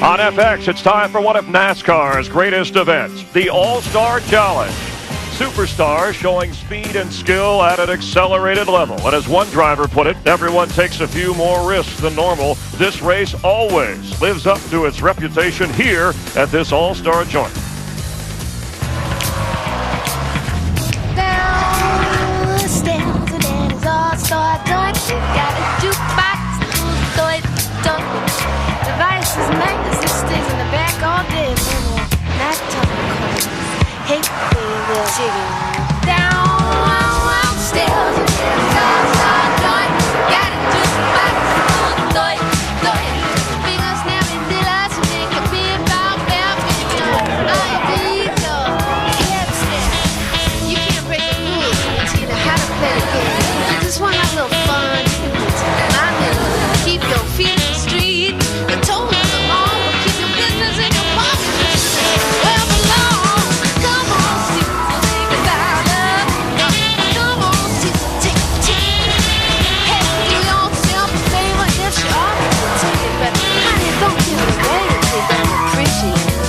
On FX, it's time for one of NASCAR's greatest events, the All-Star Challenge. Superstars showing speed and skill at an accelerated level. And as one driver put it, everyone takes a few more risks than normal. This race always lives up to its reputation here at this All-Star joint. Devices, magazines, stays in the back all day. Not talking. Hey, baby, chicken. Down stairs, gotta do back on the finger snapping delights, make a big ball bell, you can't break the rules until you know how to play the game. I just want a little fun. Keep your feet in the street. The toll is along, but keep your business in your pocket. Well, belong. Come on, see the thing about love. Come on, see the tick. Hey, do yourself a favor if you are to take it, but honey, don't give it away if you don't appreciate it.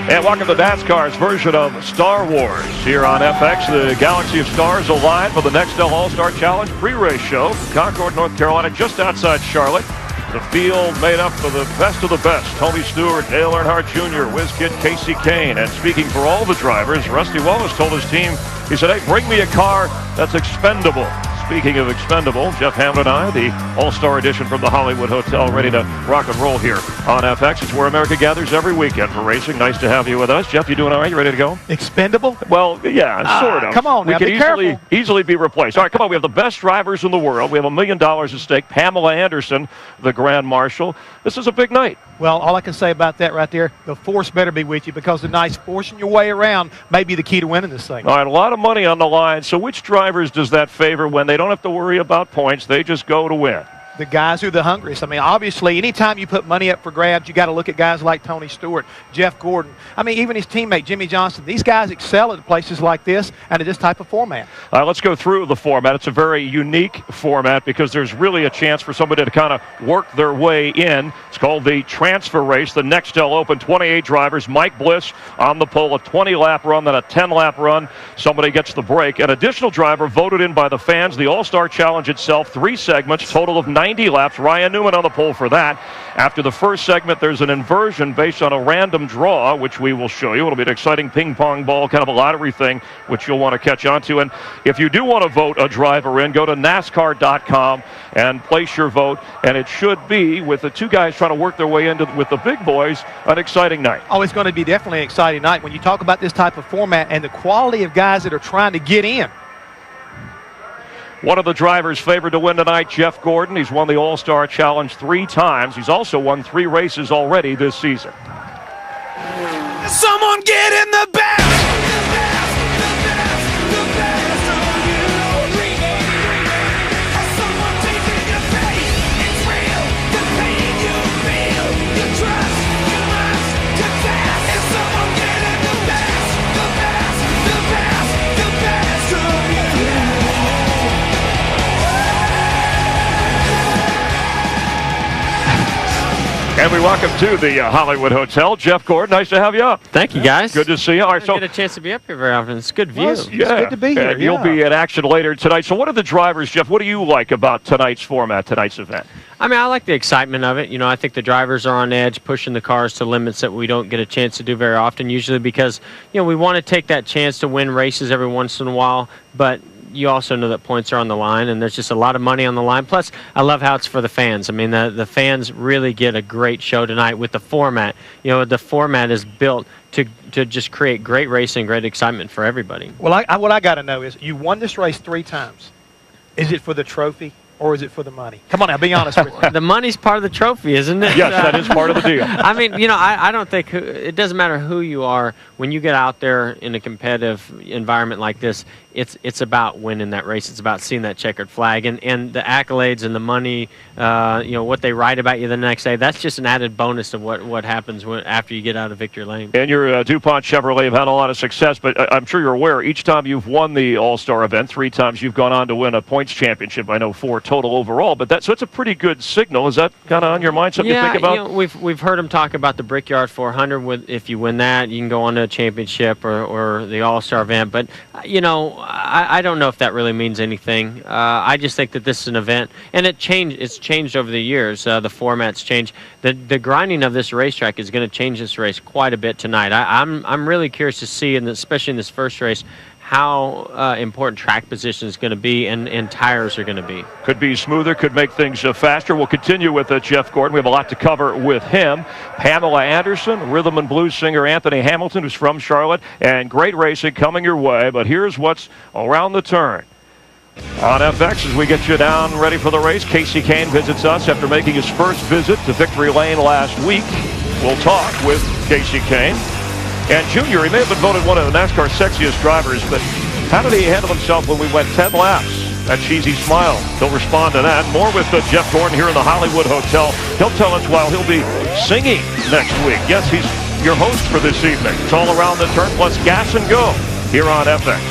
And welcome to NASCAR's version of Star Wars. Here on FX, the Galaxy of Stars align for the NEXTEL All-Star Challenge pre-race show from Concord, North Carolina, just outside Charlotte. The field made up for the best of the best. Tony Stewart, Dale Earnhardt Jr., Whiz Kid Casey Kane. And speaking for all the drivers, Rusty Wallace told his team, he said, hey, bring me a car that's expendable. Speaking of expendable, Jeff Hammond and I, the All-Star edition from the Hollywood Hotel, ready to rock and roll here on FX. It's where America gathers every weekend for racing. Nice to have you with us. Jeff, you doing all right? You ready to go? Expendable? Well, yeah, sort of. Come on, we now, can easily be replaced. All right, come on. We have the best drivers in the world. We have $1 million at stake. Pamela Anderson, the Grand Marshal. This is a big night. Well, all I can say about that right there, the force better be with you, because the nice forcing your way around may be the key to winning this thing. All right, a lot of money on the line. So which drivers does that favor when they don't have to worry about points? They just go to win. The guys who are the hungriest. I mean, obviously, anytime you put money up for grabs, you got to look at guys like Tony Stewart, Jeff Gordon. I mean, even his teammate, Jimmy Johnson. These guys excel at places like this and at this type of format. Let's go through the format. It's a very unique format because there's really a chance for somebody to kind of work their way in. It's called the transfer race, the NEXTEL Open. 28 drivers. Mike Bliss on the pole, a 20-lap run, then a 10-lap run. Somebody gets the break. An additional driver voted in by the fans. The All-Star Challenge itself, 3 segments, total of 90 laps. Ryan Newman on the pole for that. After the first segment, there's an inversion based on a random draw, which we will show you. It'll be an exciting ping-pong ball, kind of a lottery thing, which you'll want to catch on to. And if you do want to vote a driver in, go to NASCAR.com and place your vote. And it should be, with the 2 guys trying to work their way into with the big boys, an exciting night. Oh, it's going to be definitely an exciting night. When you talk about this type of format and the quality of guys that are trying to get in. One of the drivers favored to win tonight, Jeff Gordon. He's won the All-Star Challenge 3 times. He's also won 3 races already this season. Someone get in the back! And we welcome to the Hollywood Hotel, Jeff Gordon. Nice to have you up. Thank you, guys. Good to see you. All right, I don't get a chance to be up here very often. It's a good view. Well, it's good to be here. And you'll be at action later tonight. So what are the drivers, Jeff? What do you like about tonight's format, tonight's event? I mean, I like the excitement of it. You know, I think the drivers are on edge, pushing the cars to limits that we don't get a chance to do very often, usually because, you know, we want to take that chance to win races every once in a while, but you also know that points are on the line, and there's just a lot of money on the line. Plus, I love how it's for the fans. I mean, the fans really get a great show tonight with the format. You know, the format is built to just create great racing, great excitement for everybody. Well, what I got to know is, you won this race 3 times. Is it for the trophy? Or is it for the money? Come on now, be honest with me. The money's part of the trophy, isn't it? Yes, that is part of the deal. I mean, you know, I don't think it doesn't matter who you are. When you get out there in a competitive environment like this, it's about winning that race. It's about seeing that checkered flag, and the accolades and the money, what they write about you the next day. That's just an added bonus of what happens after you get out of victory lane. And your DuPont Chevrolet have had a lot of success, but I'm sure you're aware each time you've won the All-Star event, 3 times you've gone on to win a points championship. I know 4 total overall, but so it's a pretty good signal. Is that kind of on your mind? Something you think about? We've heard them talk about the Brickyard 400. If you win that, you can go on to a championship or the All-Star event. But I don't know if that really means anything. I just think that this is an event, and it's changed over the years. The format's changed. The grinding of this racetrack is going to change this race quite a bit tonight. I'm really curious to see, and especially in this first race, how important track position is going to be and tires are going to be. Could be smoother, could make things faster. We'll continue with Jeff Gordon. We have a lot to cover with him. Pamela Anderson, rhythm and blues singer Anthony Hamilton, who's from Charlotte, and great racing coming your way. But here's what's around the turn. On FX, as we get you down ready for the race, Casey Kane visits us after making his first visit to Victory Lane last week. We'll talk with Casey Kane. And Junior, he may have been voted one of the NASCAR's sexiest drivers, but how did he handle himself when we went 10 laps? That cheesy smile. He'll respond to that. More with Jeff Gordon here in the Hollywood Hotel. He'll tell us while he'll be singing next week. Yes, he's your host for this evening. It's all around the turn, plus gas and go here on FX.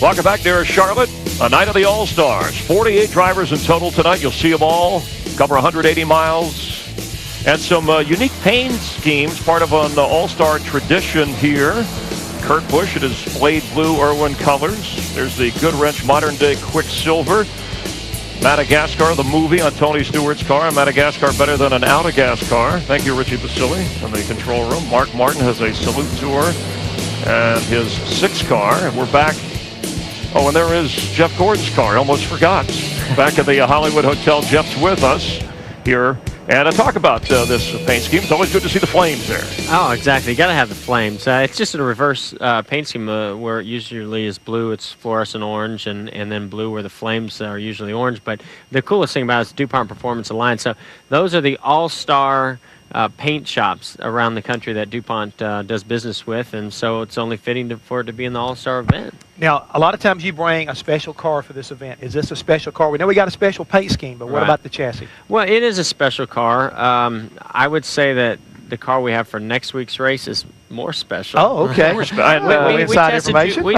Welcome back there, Charlotte. A night of the All-Stars. 48 drivers in total tonight. You'll see them all. Cover 180 miles. And some unique paint schemes, part of an all-star tradition here. Kurt Busch in his Blade Blue Irwin colors. There's the Goodwrench modern-day Quicksilver. Madagascar, the movie on Tony Stewart's car. Madagascar better than an out-of-gas car. Thank you, Richie Basili from the control room. Mark Martin has a Salute Tour and his 6 car. And we're back. Oh, and there is Jeff Gordon's car. I almost forgot. Back at the Hollywood Hotel. Jeff's with us here. And to talk about this paint scheme, it's always good to see the flames there. Oh, exactly. You got to have the flames. It's just a reverse paint scheme where it usually is blue, it's fluorescent orange, and then blue where the flames are usually orange. But the coolest thing about it is DuPont Performance Alliance. So those are the all-star paint shops around the country that DuPont does business with, and so it's only fitting for it to be in the all-star event. Now, a lot of times you bring a special car for this event. Is this a special car? We know we got a special paint scheme, but what about the chassis? Well, it is a special car. I would say that the car we have for next week's race is more special. Oh, okay. We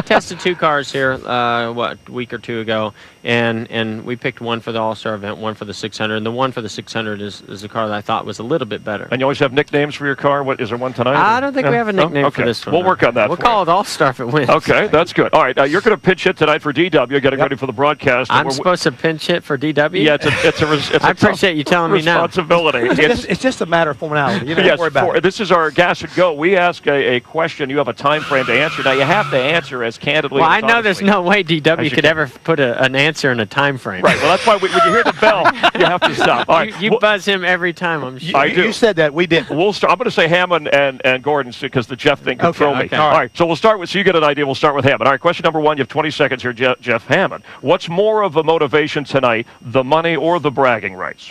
tested 2 cars here, a week or 2 ago, and we picked one for the All-Star event, one for the 600, and the one for the 600 is a car that I thought was a little bit better. And you always have nicknames for your car? What is there one tonight? I don't think we have a nickname for this one. We'll work on that. We'll call it All-Star if it wins. Okay, that's good. All right, you're going to pinch hit tonight for DW, getting ready for the broadcast. I'm supposed to pinch hit for DW? Yeah, it's I appreciate you telling me now. Responsibility. It's just a matter of formality. You don't worry about it. This is our gas and go. We ask a question. You have a time frame to answer. Now, you have to answer as candidly as honestly. Well, I know there's no way DW could ever put an answer in a time frame. Right. Well, that's why when you hear the bell, you have to stop. All right. You buzz him every time, I'm sure. I do. You said that. We did. We'll start. I'm going to say Hammond and Gordon because the Jeff thing can throw me. Okay. All right. So we'll start with, so you get an idea. We'll start with Hammond. All right. Question number 1. You have 20 seconds here, Jeff Hammond. What's more of a motivation tonight, the money or the bragging rights?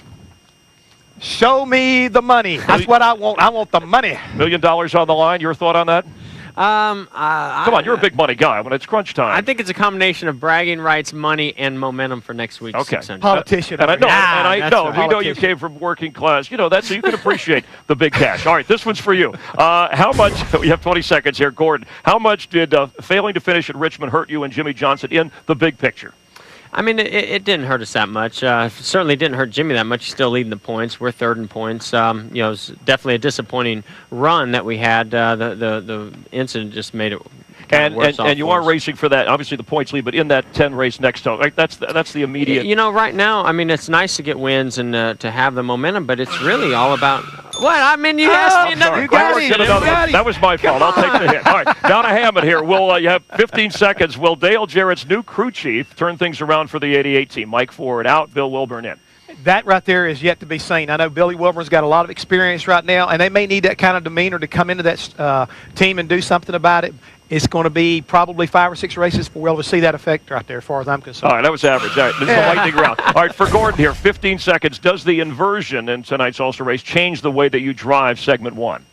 Show me the money. That's what I want. I want the money. $1 million on the line. Your thought on that? Come on, you're a big money guy when it's crunch time. I think it's a combination of bragging rights, money, and momentum for next week's 600. Politician. And I know, we know you came from working class. You know that, so you can appreciate the big cash. All right, this one's for you. How much? We have 20 seconds here, Gordon. How much did failing to finish at Richmond hurt you and Jimmy Johnson in the big picture? I mean, it didn't hurt us that much. Certainly didn't hurt Jimmy that much. He's still leading the points. We're 3rd in points. It was definitely a disappointing run that we had. The incident just made it And you are racing for that, obviously the points lead, but in that 10 race next to, right, that's the immediate. You know, right now, I mean, it's nice to get wins and to have the momentum, but it's really all about. What? I mean, you asked me another question. That was my fault. I'll take the hit. All right, down to Hammond here. You have 15 seconds. Will Dale Jarrett's new crew chief turn things around for the 88 team? Mike Ford out, Bill Wilburn in. That right there is yet to be seen. I know Billy Wilburn's got a lot of experience right now, and they may need that kind of demeanor to come into that team and do something about it. It's going to be probably 5 or 6 races before we'll see that effect right there, as far as I'm concerned. All right, that was average. All right, this is the lightning round. All right, for Gordon here, 15 seconds. Does the inversion in tonight's All-Star race change the way that you drive segment 1?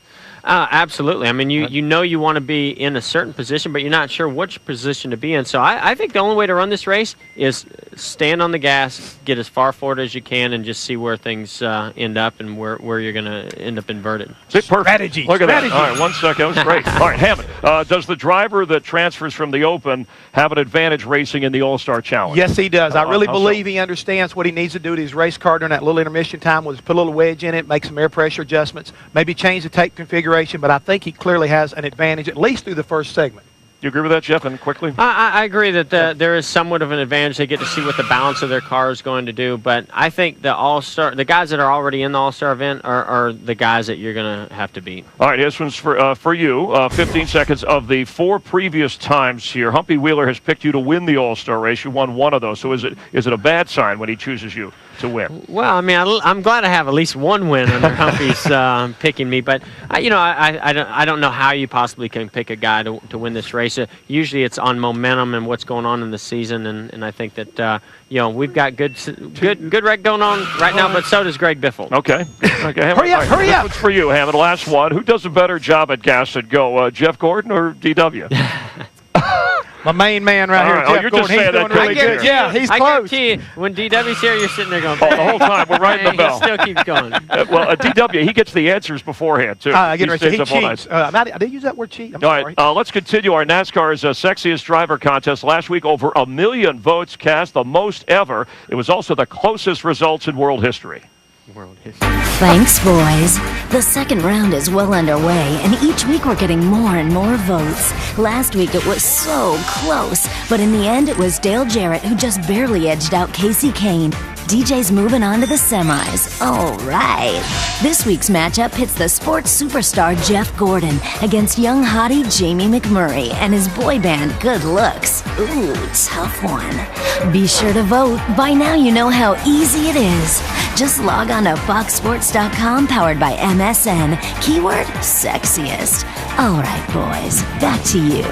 Absolutely. I mean, you know you want to be in a certain position, but you're not sure which position to be in. So I think the only way to run this race is stand on the gas, get as far forward as you can, and just see where things end up and where you're going to end up inverted. Strategy. Look at Strategy. that. All right, 1 second. That was great. All right, Hammond, does the driver that transfers from the Open have an advantage racing in the All-Star Challenge? Yes, he does. I really How believe so? he understands what he needs to do to his race car during that little intermission time, was put a little wedge in it, make some air pressure adjustments, maybe change the tape configuration, but I think he clearly has an advantage, at least through the first segment. Do you agree with that, Jeff? And quickly? I agree that there is somewhat of an advantage. They get to see what the balance of their car is going to do. But I think the guys that are already in the All-Star event are the guys that you're going to have to beat. All right, this one's for you. 15 seconds. Of the 4 previous times here, Humpy Wheeler has picked you to win the All-Star race. You won one of those. So is it a bad sign when he chooses you to win? Well, I mean, I'm glad I have at least one win under Humpy's picking me. But I don't know how you possibly can pick a guy to win this race. Usually it's on momentum and what's going on in the season, and I think that we've got good wreck going on right now, but so does Greg Biffle. Okay. Hammond, Hurry up, hurry up. This one's for you, Hammond. Last one. Who does a better job at gas and go, Jeff Gordon or DW? My main man right All here, right. Oh, Jeff you're Gordon, just he's saying doing that really good. Yeah, he's I close. guarantee you, when DW's here, you're sitting there going, Oh, the whole time we're riding the he bell. still keeps going. Well, DW, he gets the answers beforehand, too. He stays up all night. cheats. I did use that word cheat. I'm All sorry. right, let's continue our NASCAR's Sexiest Driver contest. Last week, over 1 million votes cast, the most ever. It was also the closest results in world history. Thanks, boys. The second round is well underway, and each week we're getting more and more votes. Last week it was so close, but in the end it was Dale Jarrett who just barely edged out Casey Kane. DJ's moving on to the semis. All right. This week's matchup pits the sports superstar Jeff Gordon against young hottie Jamie McMurray and his boy band Good Looks. Ooh, tough one. Be sure to vote. By now you know how easy it is. Just log on to foxsports.com, powered by MSN. Keyword sexiest. All right, boys, back to you.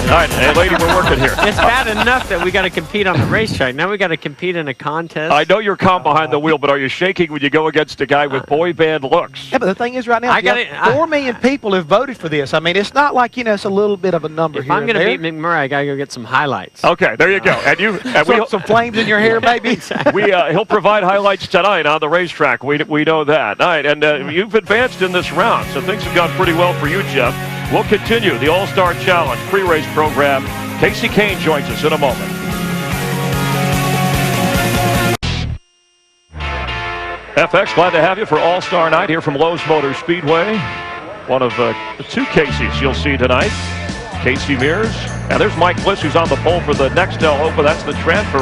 All right, hey, lady, we're working here. It's bad enough that we got to compete on the racetrack. Now we got to compete in a contest. I know you're calm behind the wheel, but are you shaking when you go against a guy with boy band looks? Yeah, but the thing is right now, Jeff, 4 million people have voted for this. I mean, it's not like, it's a little bit of a number If here I'm and going to there. beat McMurray, I got to go get some highlights. Okay, there you go. And Some flames in your hair, maybe? he'll provide highlights tonight on the racetrack. We know that. All right, and you've advanced in this round, so things have gone pretty well for you, Jeff. We'll continue the All-Star Challenge pre-race program. Casey Kane joins us in a moment. FX, glad to have you for All-Star Night here from Lowe's Motor Speedway. One of the 2 Caseys you'll see tonight. Casey Mears. And there's Mike Bliss, who's on the pole for the NEXTEL Open. That's the transfer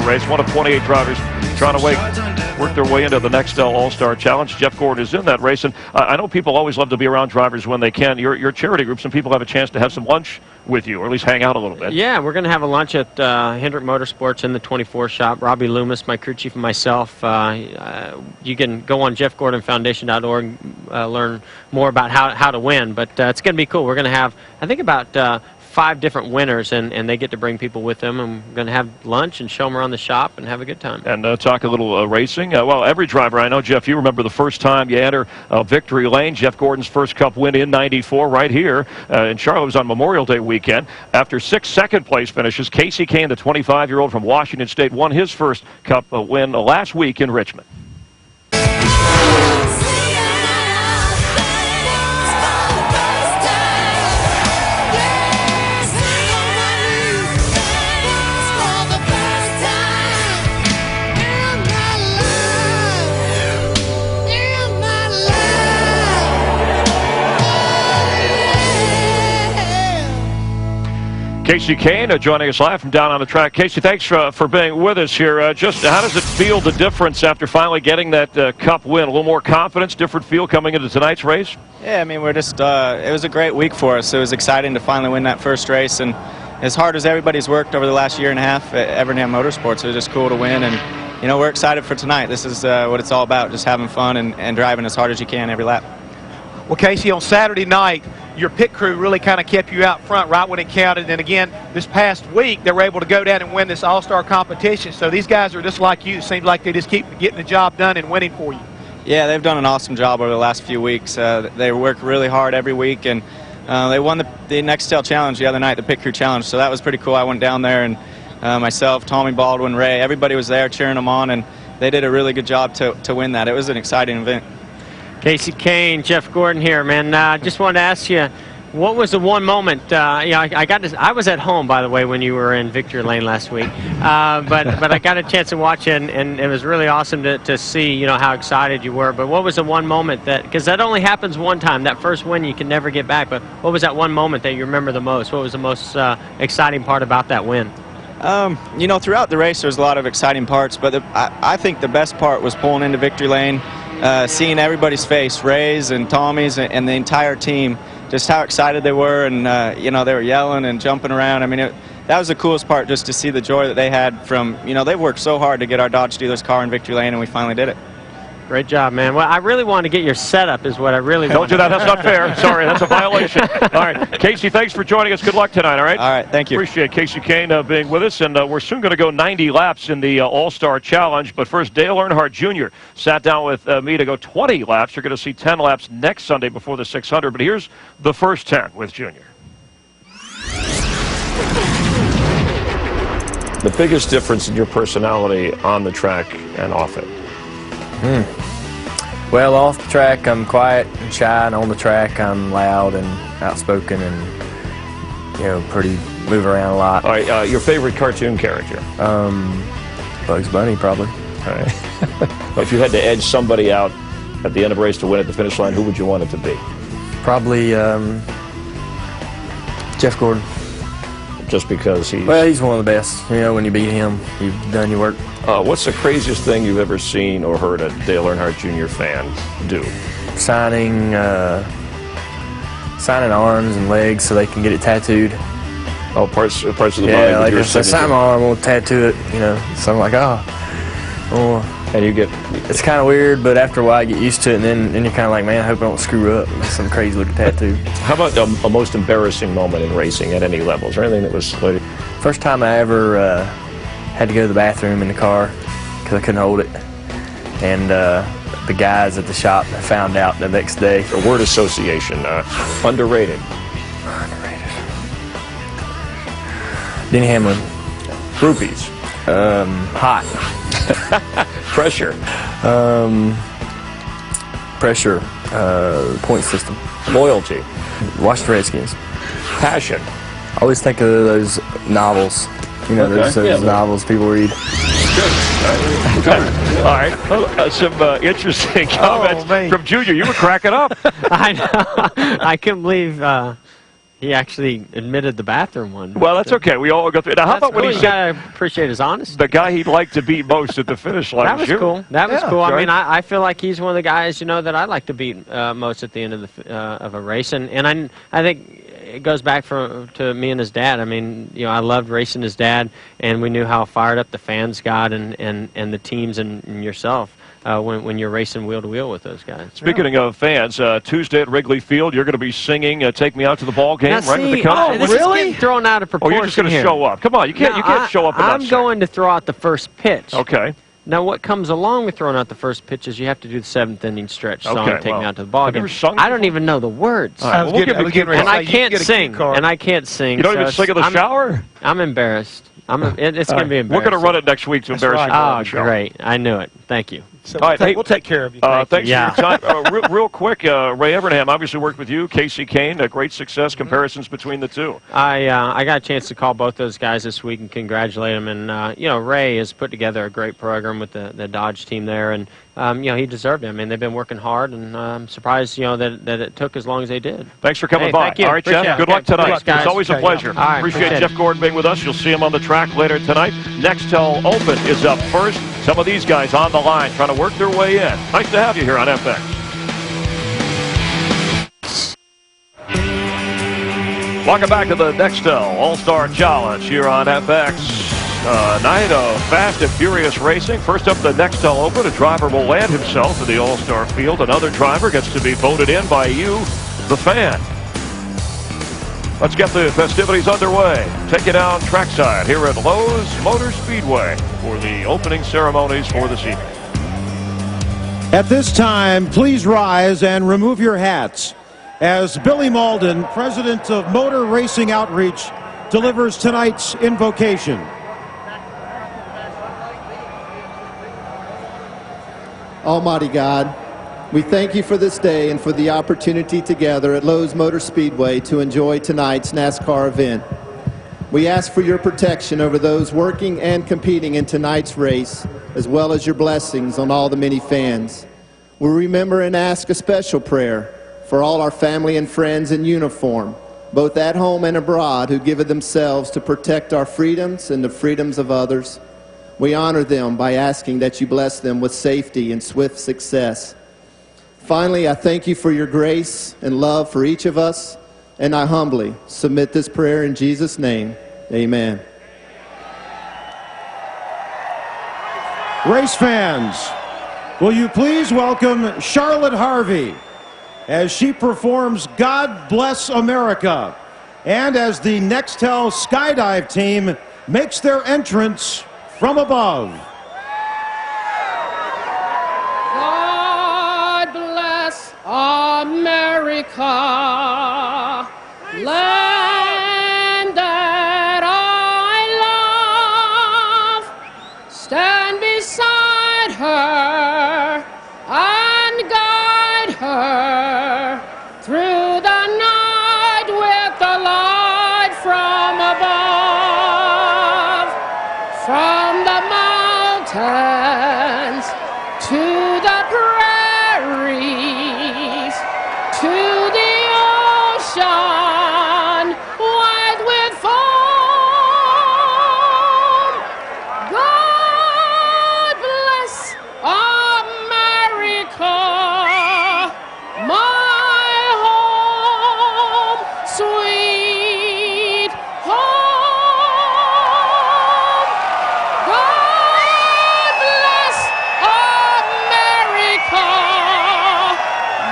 race. One of 28 drivers trying to work their way into the NEXTEL All-Star Challenge. Jeff Gordon is in that race. And I know people always love to be around drivers when they can. Your charity group, some people have a chance to have some lunch with you, or at least hang out a little bit. Yeah, we're going to have a lunch at Hendrick Motorsports in the 24 shop. Robbie Loomis, my crew chief, and myself. You can go on jeffgordonfoundation.org and learn more about how to win. But it's going to be cool. We're going to have, I think, about 5 different winners, and they get to bring people with them. And we're going to have lunch and show them around the shop and have a good time. And talk a little racing. Well, every driver, I know, Jeff, you remember the first time you enter victory lane. Jeff Gordon's first Cup win in '94 right here in Charlotte. It was on Memorial Day weekend. After 6 second-place finishes, Casey Kane, the 25-year-old from Washington State, won his first Cup win last week in Richmond. Casey Kane joining us live from down on the track. Casey, thanks for being with us here. Just how does it feel, the difference after finally getting that Cup win? A little more confidence, different feel coming into tonight's race? Yeah, I mean, we're just, it was a great week for us. It was exciting to finally win that first race. And as hard as everybody's worked over the last year and a half at Evernham Motorsports, it was just cool to win. And, we're excited for tonight. This is what it's all about, just having fun and driving as hard as you can every lap. Well, Casey, on Saturday night, your pit crew really kind of kept you out front right when it counted. And again, this past week, they were able to go down and win this all-star competition. So these guys are just like you. It seems like they just keep getting the job done and winning for you. Yeah, they've done an awesome job over the last few weeks. They work really hard every week, and they won the NEXTEL Challenge the other night, the Pit Crew Challenge, so that was pretty cool. I went down there, and myself, Tommy Baldwin, Ray, everybody was there cheering them on, and they did a really good job to win that. It was an exciting event. Casey Kane, Jeff Gordon here, man. Just wanted to ask you, what was the one moment? I was at home, by the way, when you were in Victory Lane last week, but I got a chance to watch it, and it was really awesome to see, how excited you were. But what was the one moment because that only happens one time, that first win you can never get back, but what was that one moment that you remember the most? What was the most exciting part about that win? Throughout the race there's a lot of exciting parts, but I think the best part was pulling into Victory Lane, seeing everybody's face, Ray's and Tommy's and the entire team, just how excited they were, and they were yelling and jumping around. I mean, that was the coolest part, just to see the joy that they had from, they worked so hard to get our Dodge dealer's car in Victory Lane, and we finally did it. Great job, man. Well, I really want to get your setup is what I really want. Don't do that. That's not fair. Sorry, that's a violation. All right, Casey, thanks for joining us. Good luck tonight, all right? All right, thank you. Appreciate Casey Kane being with us, and we're soon going to go 90 laps in the All-Star Challenge. But first, Dale Earnhardt Jr. sat down with me to go 20 laps. You're going to see 10 laps next Sunday before the 600. But here's the first 10 with Junior. The biggest difference in your personality on the track and off it? Well, off the track, I'm quiet and shy, and on the track, I'm loud and outspoken and, pretty move around a lot. All right, your favorite cartoon character? Bugs Bunny, probably. All right. If you had to edge somebody out at the end of a race to win at the finish line, who would you want it to be? Probably Jeff Gordon. Just because he's... Well, he's one of the best. When you beat him, you've done your work. What's the craziest thing you've ever seen or heard a Dale Earnhardt Jr. fan do? Signing arms and legs so they can get it tattooed. Oh, parts of the body. Yeah, like if I sign my arm, we'll tattoo it. So I'm like, and you get... It's kind of weird, but after a while, you get used to it, and then you're kind of like, man, I hope I don't screw up. It's some crazy looking tattoo. How about a most embarrassing moment in racing at any levels, or anything that was... First time I ever had to go to the bathroom in the car because I couldn't hold it, and the guys at the shop found out the next day. A word association, underrated. Denny Hamlin. Groupies. Hot. Pressure. Pressure. Point system. Loyalty. Watch the Redskins. Passion. I always think of those novels. Those novels people read. All right. Some interesting comments from Junior. You were cracking up. I know. I couldn't believe he actually admitted the bathroom one. Well, that's okay. We all go through. Now, how about when he said... You gotta appreciate his honesty. The guy he'd like to beat most at the finish line. That was cool. That was cool. Right. I mean, I feel like he's one of the guys, that I like to beat most at the end of a race. And I think it goes back to me and his dad. I mean, I loved racing his dad, and we knew how fired up the fans got and the teams and yourself. When you're racing wheel to wheel with those guys. Speaking of fans, Tuesday at Wrigley Field, you're going to be singing "Take Me Out to the Ball Game" now, right at the country. This is getting thrown out of proportion. Or you're just going to show up? Come on, you can't show up. I'm going to throw out the first pitch. Okay. Now, what comes along with throwing out the first pitch is you have to do the 7th inning stretch song, "Take Me Out to the Ball Game." I don't even know the words. Right, and I can't sing. You don't even sing in the shower? I'm embarrassed. It's going to be embarrassing. We're going to run it next week to embarrass you. Oh, great. I knew it. Thank you. So we'll take care of you. Thanks for your time. Real quick, Ray Evernham obviously worked with you. Casey Kane, a great success. Comparisons between the two. I got a chance to call both those guys this week and congratulate them. And Ray has put together a great program with the Dodge team there, and he deserved it. I mean, they've been working hard, and I'm surprised that it took as long as they did. Thanks for coming by. Thank you. All right, Jeff. Good luck tonight. Thanks, it's always a pleasure. Appreciate Jeff Gordon being with us. You'll see him on the track later tonight. NEXTEL Open is up first. Some of these guys on the line trying to work their way in. Nice to have you here on FX. Welcome back to the NEXTEL All-Star Challenge here on FX. Night of fast and furious racing. First up, the NEXTEL Open. A driver will land himself in the All-Star field. Another driver gets to be voted in by you, the fan. Let's get the festivities underway. Take you down trackside here at Lowe's Motor Speedway for the opening ceremonies for this evening. At this time, please rise and remove your hats as Billy Malden, President of Motor Racing Outreach, delivers tonight's invocation. Almighty God, we thank you for this day and for the opportunity together at Lowe's Motor Speedway to enjoy tonight's NASCAR event. We ask for your protection over those working and competing in tonight's race, as well as your blessings on all the many fans. We remember and ask a special prayer for all our family and friends in uniform, both at home and abroad, who give of themselves to protect our freedoms and the freedoms of others. We honor them by asking that you bless them with safety and swift success. Finally, I thank you for your grace and love for each of us, and I humbly submit this prayer in Jesus' name. Amen. Race fans, will you please welcome Charlotte Harvey as she performs God Bless America, and as the Nextel Skydive team makes their entrance from above. God bless America, land that I love. Stand beside her and guide her through the night with the light from above. From the mountains to the prairies, to the ocean white with foam. God bless America, my home, sweet home. God bless America,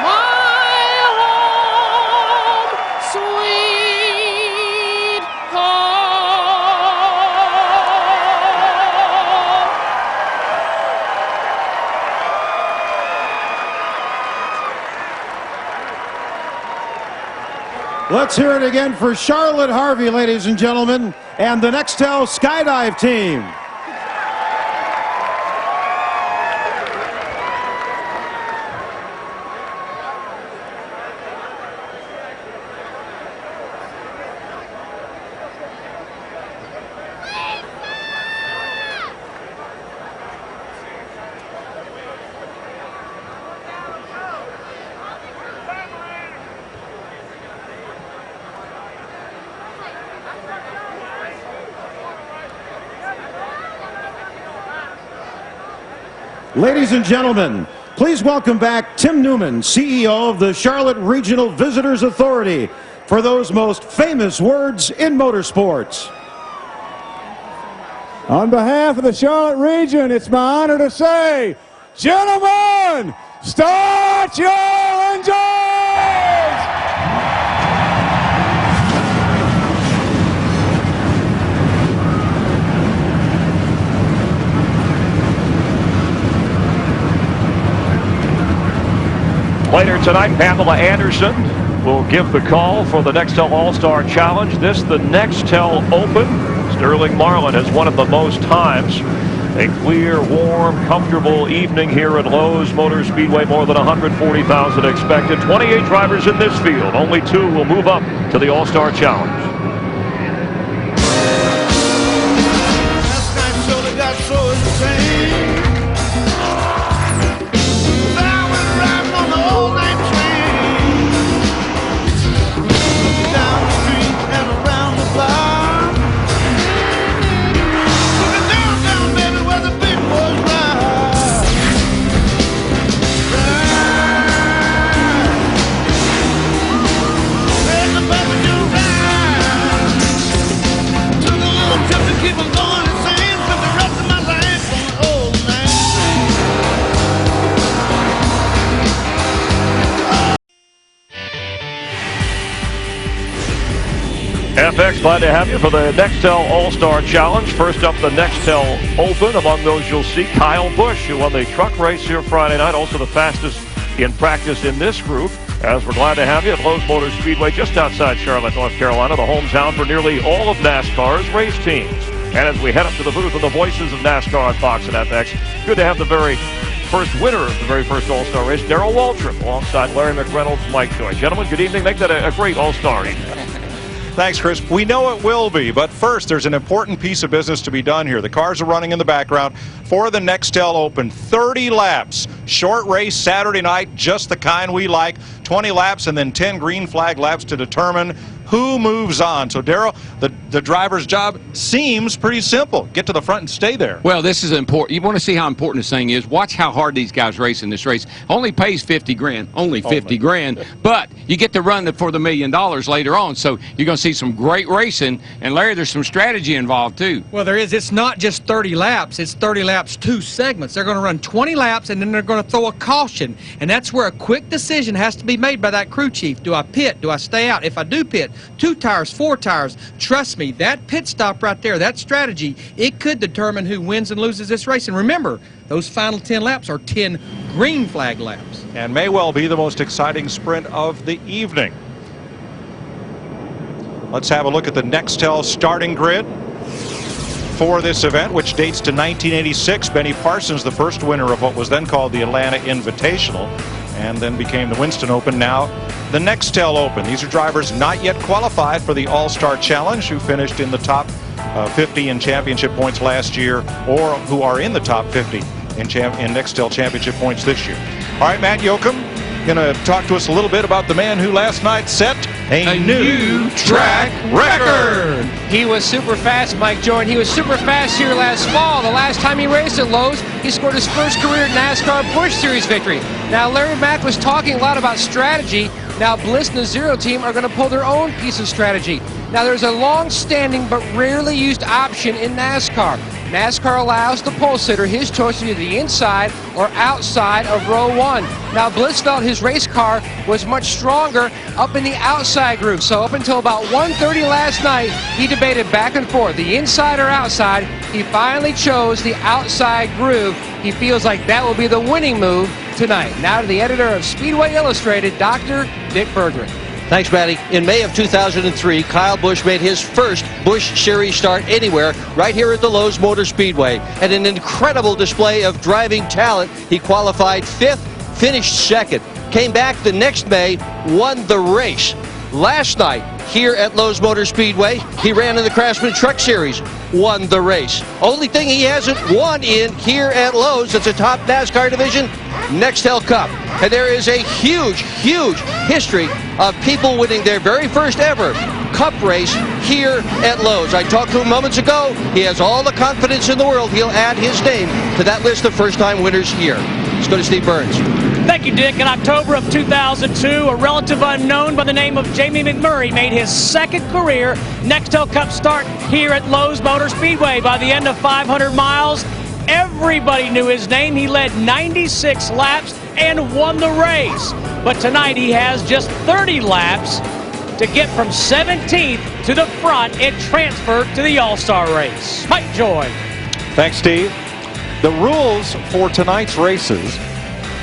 my home, sweet home. Let's hear it again for Charlotte Harvey, ladies and gentlemen, and the Nextel Skydive team. Ladies and gentlemen, please welcome back Tim Newman, CEO of the Charlotte Regional Visitors Authority, for those most famous words in motorsports. On behalf of the Charlotte region, it's my honor to say, gentlemen, start your engines! Later tonight, Pamela Anderson will give the call for the Nextel All-Star Challenge. This, the Nextel Open. Sterling Marlin has won it the most times. A clear, warm, comfortable evening here at Lowe's Motor Speedway. More than 140,000 expected. 28 drivers in this field. Only 2 will move up to the All-Star Challenge. FX, glad to have you for the Nextel All-Star Challenge. First up, the Nextel Open. Among those, you'll see Kyle Busch, who won the truck race here Friday night, also the fastest in practice in this group. As we're glad to have you at Lowe's Motor Speedway, just outside Charlotte, North Carolina, the hometown for nearly all of NASCAR's race teams. And as we head up to the booth of the voices of NASCAR on Fox and FX, good to have the very first winner of the very first All-Star race, Darrell Waltrip, alongside Larry McReynolds, Mike Joy. Gentlemen, good evening. Make that a great All-Star evening. Thanks, Chris. We know it will be, but first, there's an important piece of business to be done here. The cars are running in the background for the Nextel Open. 30 laps. Short race Saturday night, just the kind we like. 20 laps and then 10 green flag laps to determine who moves on. So, Darrell, the driver's job seems pretty simple. Get to the front and stay there. Well, this is important. You want to see how important this thing is. Watch how hard these guys race in this race. Only pays 50 grand. Only 50 grand. But you get to run for the $1 million later on. So you're going to see some great racing. And, Larry, there's some strategy involved, too. Well, there is. It's not just 30 laps. It's 30 laps, 2 segments. They're going to run 20 laps, and then they're going to throw a caution. And that's where a quick decision has to be made by that crew chief. Do I pit? Do I stay out? If I do pit, 2 tires, 4 tires, trust me, that pit stop right there, that strategy, it could determine who wins and loses this race. And remember, those final 10 laps are 10 green flag laps. And may well be the most exciting sprint of the evening. Let's have a look at the Nextel starting grid for this event, which dates to 1986. Benny Parsons, the first winner of what was then called the Atlanta Invitational, and then became the Winston Open, now the Nextel Open. These are drivers not yet qualified for the All-Star Challenge, who finished in the top 50 in championship points last year, or who are in the top 50 in Nextel championship points this year. All right, Matt Yoakum, going to talk to us a little bit about the man who last night set a new track record. He was super fast, Mike Jordan. He was super fast here last fall. The last time he raced at Lowe's, he scored his first career NASCAR Busch Series victory. Now, Larry Mack was talking a lot about strategy. Now, Bliss and the Zero team are going to pull their own piece of strategy. Now, there's a long-standing but rarely used option in NASCAR. NASCAR allows the pole sitter his choice of either the inside or outside of row 1. Now, Bliss felt his race car was much stronger up in the outside groove. So up until about 1:30 last night, he debated back and forth, the inside or outside. He finally chose the outside groove. He feels like that will be the winning move tonight. Now to the editor of Speedway Illustrated, Dr. Dick Berggren. Thanks, Matty. In May of 2003, Kyle Busch made his first Busch Series start anywhere right here at the Lowe's Motor Speedway. And an incredible display of driving talent, he qualified 5th, finished 2nd, came back the next May, won the race. Last night, here at Lowe's Motor Speedway, he ran in the Craftsman Truck Series, won the race. Only thing he hasn't won in here at Lowe's, it's a top NASCAR division, Nextel Cup. And there is a huge, huge history of people winning their very first ever Cup race here at Lowe's. I talked to him moments ago. He has all the confidence in the world. He'll add his name to that list of first-time winners here. Let's go to Steve Burns. Thank you, Dick. In October of 2002, a relative unknown by the name of Jamie McMurray made his 2nd career Nextel Cup start here at Lowe's Motor Speedway. By the end of 500 miles, everybody knew his name. He led 96 laps and won the race. But tonight he has just 30 laps to get from 17th to the front and transfer to the All-Star race. Mike Joy. Thanks, Steve. The rules for tonight's races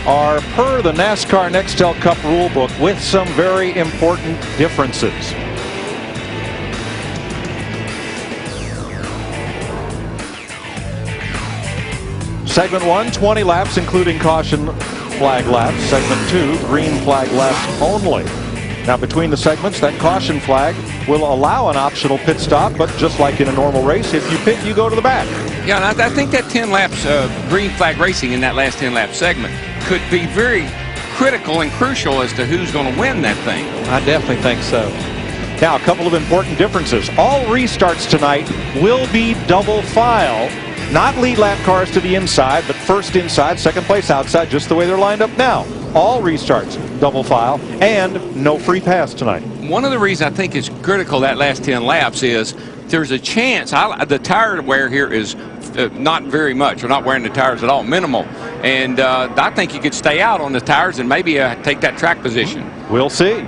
are per the NASCAR Nextel Cup rulebook, with some very important differences. Segment 1, 20 laps, including caution flag laps. Segment 2, green flag laps only. Now, between the segments, that caution flag will allow an optional pit stop, but just like in a normal race, if you pit, you go to the back. Yeah, and I think that 10 laps of green flag racing in that last 10 lap segment could be very critical and crucial as to who's going to win that thing. I definitely think so. Now, a couple of important differences. All restarts tonight will be double file. Not lead lap cars to the inside, but first inside, second place outside, just the way they're lined up now. All restarts, double file, and no free pass tonight. One of the reasons I think it's critical that last 10 laps is there's a chance, the tire wear here is not very much. We're not wearing the tires at all, minimal. And I think you could stay out on the tires and maybe take that track position. We'll see.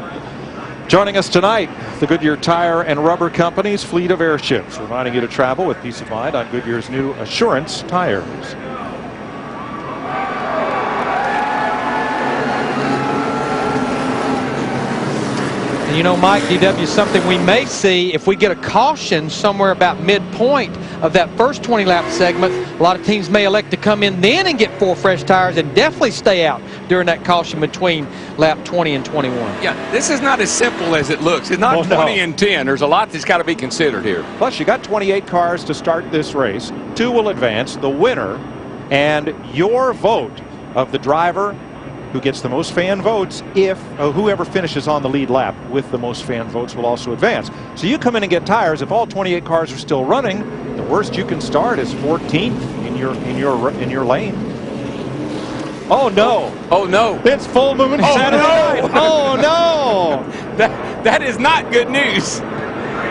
Joining us tonight, the Goodyear Tire and Rubber Company's fleet of airships, reminding you to travel with peace of mind on Goodyear's new Assurance tires. And you know, Mike, DW, something we may see if we get a caution somewhere about midpoint of that first 20-lap segment. A lot of teams may elect to come in then and get 4 fresh tires and definitely stay out during that caution between lap 20 and 21. Yeah, this is not as simple as it looks. It's not 20 and 10. There's a lot that's got to be considered here. Plus, you got 28 cars to start this race. 2 will advance. The winner and your vote of the driver who gets the most fan votes, if whoever finishes on the lead lap with the most fan votes will also advance. So you come in and get tires. If all 28 cars are still running, the worst you can start is 14th in your lane. Oh no! Oh no! It's full moon Saturday night. Oh no! That is not good news.